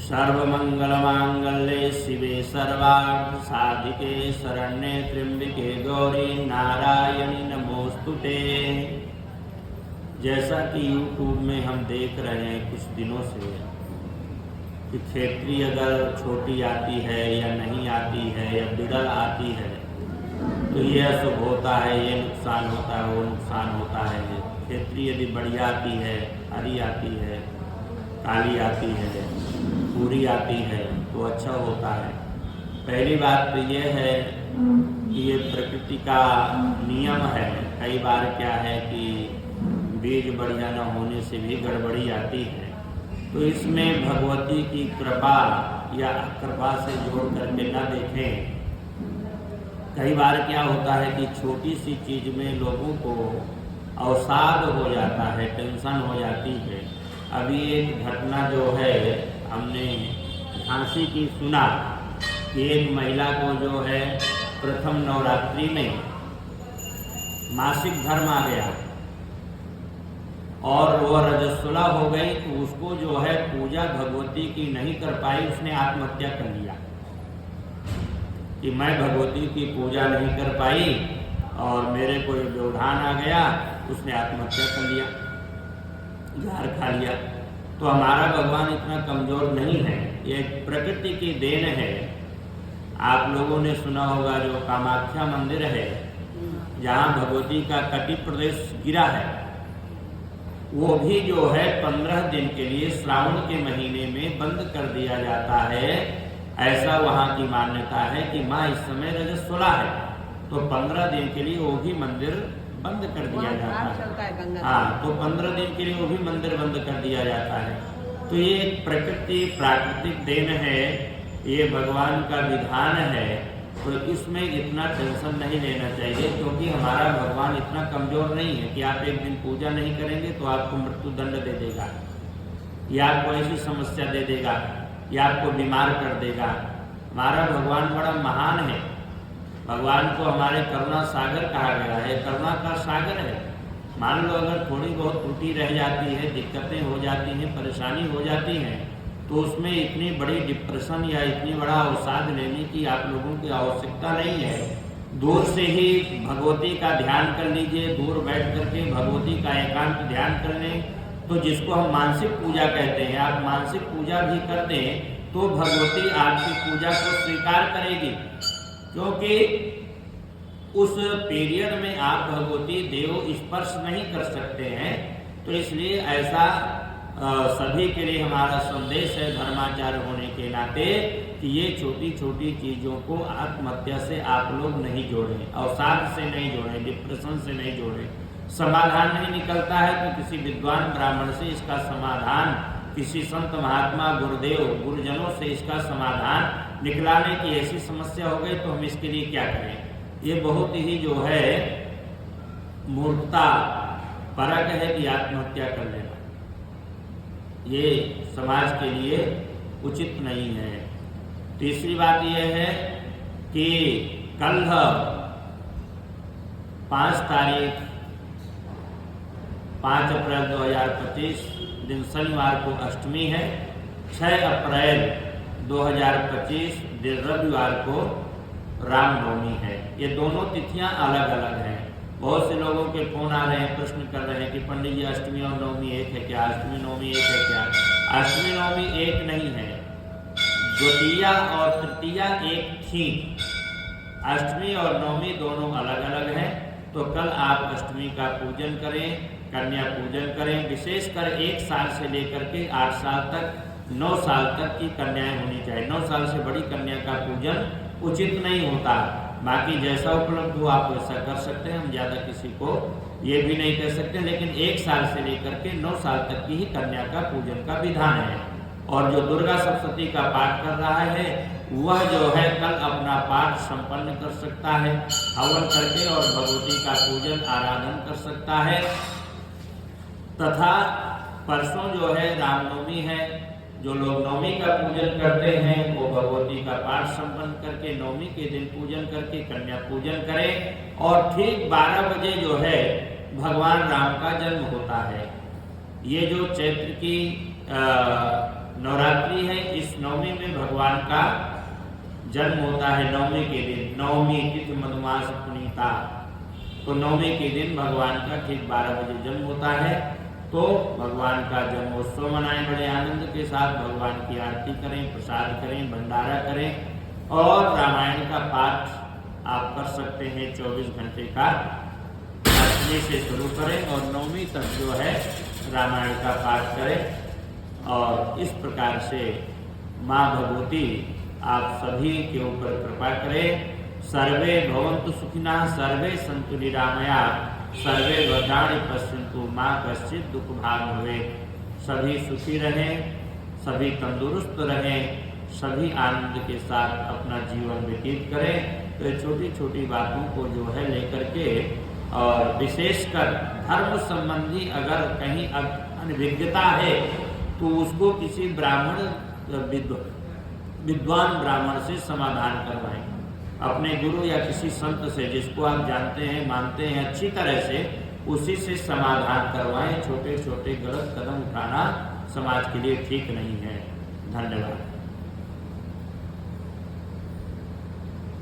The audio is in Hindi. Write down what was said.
सर्वमंगलमांगल्ये शिवे सर्वार्थ साधिके शरण्ये त्र्यंबके गौरी नारायणी नमोस्तुते। जैसा कि YouTube में हम देख रहे हैं कुछ दिनों से कि क्षेत्रीय अगर छोटी आती है या नहीं आती है या बिड़ल आती है तो ये अशुभ होता है, ये नुकसान होता है, वो नुकसान होता है। क्षेत्रीय यदि बढ़िया आती है, हरी आती है, काली आती है, पूरी आती है तो अच्छा होता है। पहली बात तो ये है कि ये प्रकृति का नियम है। कई बार क्या है कि बीज बढ़िया न होने से भी गड़बड़ी आती है, तो इसमें भगवती की कृपा या कृपा से जोड़ करके न देखें। कई बार क्या होता है कि छोटी सी चीज़ में लोगों को अवसाद हो जाता है, टेंशन हो जाती है। अभी एक घटना जो है हमने झांसी की सुना कि एक महिला को जो है प्रथम नवरात्रि में मासिक धर्म आ गया और वह रजस्वला हो गई, तो उसको जो है पूजा भगवती की नहीं कर पाई, उसने आत्महत्या कर लिया कि मैं भगवती की पूजा नहीं कर पाई और मेरे को व्यवधान आ गया। उसने आत्महत्या कर लिया, जहर खा लिया। तो हमारा भगवान इतना कमज़ोर नहीं है, ये प्रकृति की देन है। आप लोगों ने सुना होगा जो कामाख्या मंदिर है जहाँ भगवती का कटी प्रदेश गिरा है, वो भी जो है 15 दिन के लिए श्रावण के महीने में बंद कर दिया जाता है। ऐसा वहाँ की मान्यता है कि माँ इस समय रजस्वला है, तो 15 दिन के लिए वो भी मंदिर बंद कर दिया जाता है। हाँ, तो 15 दिन के लिए वो भी मंदिर बंद कर दिया जाता है। तो ये प्रकृति प्राकृतिक देन है, ये भगवान का विधान है, तो इसमें इतना टेंशन नहीं लेना चाहिए, क्योंकि हमारा भगवान इतना कमज़ोर नहीं है कि आप एक दिन पूजा नहीं करेंगे तो आपको मृत्यु दंड दे देगा या आपको ऐसी समस्या दे देगा या आपको बीमार कर देगा। हमारा भगवान बड़ा महान है। भगवान को हमारे करुणा सागर कहा गया है, करुणा का सागर है। मान लो अगर थोड़ी बहुत त्रुटि रह जाती है, दिक्कतें हो जाती हैं, परेशानी हो जाती हैं, तो उसमें इतनी बड़ी डिप्रेशन या इतनी बड़ा अवसाद लेने की आप लोगों की आवश्यकता नहीं है। दूर से ही भगवती का ध्यान कर लीजिए, दूर बैठ करके भगवती का एकांत ध्यान कर लें। तो जिसको हम मानसिक पूजा कहते हैं, आप मानसिक पूजा भी कर दें तो भगवती आपकी पूजा को स्वीकार करेगी, क्योंकि उस पीरियड में आप भगवती देव स्पर्श नहीं कर सकते हैं। तो इसलिए ऐसा सभी के लिए हमारा संदेश है धर्माचार्य होने के नाते कि ये छोटी छोटी चीज़ों को आत्महत्या से आप लोग नहीं जोड़ें, अवसाद से नहीं जोड़ें, डिप्रेशन से नहीं जोड़ें। समाधान नहीं निकलता है तो किसी विद्वान ब्राह्मण से इसका समाधान, किसी संत महात्मा गुरुदेव गुरुजनों से इसका समाधान निकलाने की ऐसी समस्या हो गई तो हम इसके लिए क्या करें। ये बहुत ही जो है मूर्खता परक है कि आत्महत्या कर लेना, ये समाज के लिए उचित नहीं है। तीसरी बात यह है कि कल 5 अप्रैल 2025 दिन शनिवार को अष्टमी है। 6 अप्रैल 2025 दिन रविवार को रामनवमी है। ये दोनों तिथियां अलग अलग हैं। बहुत से लोगों के फोन आ रहे हैं, प्रश्न कर रहे हैं कि पंडित जी अष्टमी और नवमी एक है क्या, अष्टमी नवमी एक है क्या। अष्टमी नवमी एक नहीं है, द्वितीया और तृतीया एक थी। अष्टमी और नवमी दोनों अलग अलग हैं। तो कल आप अष्टमी का पूजन करें, कन्या पूजन करें। विशेषकर 1 साल से लेकर के 8 साल तक, 9 साल तक की कन्याएं होनी चाहिए। 9 साल से बड़ी कन्या का पूजन उचित नहीं होता। बाकी जैसा उपलब्ध हो आप वैसा कर सकते हैं, हम ज़्यादा किसी को ये भी नहीं कह सकते, लेकिन 1 साल से लेकर के 9 साल तक की ही कन्या का पूजन का विधान है। और जो दुर्गा सप्तशती का पाठ कर रहा है वह जो है कल अपना पाठ संपन्न कर सकता है, हवन करके, और भगवती का पूजन आराधन कर सकता है। तथा परसों जो है रामनवमी है, जो लोग नवमी का पूजन करते हैं वो भगवती का पाठ संपन्न करके नवमी के दिन पूजन करके कन्या पूजन करें। और ठीक 12 बजे जो है भगवान राम का जन्म होता है। ये जो चैत्र की नवरात्रि है, इस नवमी में भगवान का जन्म होता है। नवमी के दिन, नवमी तिथि मधुमास पुनीता, तो नवमी के दिन भगवान का ठीक 12 बजे जन्म होता है। तो भगवान का जन्मोत्सव मनाएं बड़े आनंद के साथ, भगवान की आरती करें, प्रसाद करें, भंडारा करें और रामायण का पाठ आप कर सकते हैं 24 घंटे का। अष्टमी से शुरू करें और नवमी तक जो है रामायण का पाठ करें। और इस प्रकार से माँ भगवती आप सभी के ऊपर कृपा करें। सर्वे भवन्तु सुखिनः, सर्वे सन्तु निरामया, सर्वे भद्राणि पश्यन्तु मा कश्चित् दुःख भाग् भवेत्। सभी सुखी रहें, सभी तंदुरुस्त रहें, सभी आनंद के साथ अपना जीवन व्यतीत करें। तो छोटी छोटी बातों को जो है लेकर के, और विशेषकर धर्म संबंधी अगर कहीं अनभिज्ञता है तो उसको किसी ब्राह्मण विद्वान ब्राह्मण से समाधान करवाएं। अपने गुरु या किसी संत से, जिसको आप जानते हैं, मानते हैं अच्छी तरह से, उसी से समाधान करवाएं। छोटे छोटे गलत कदम उठाना समाज के लिए ठीक नहीं है। धन्यवाद।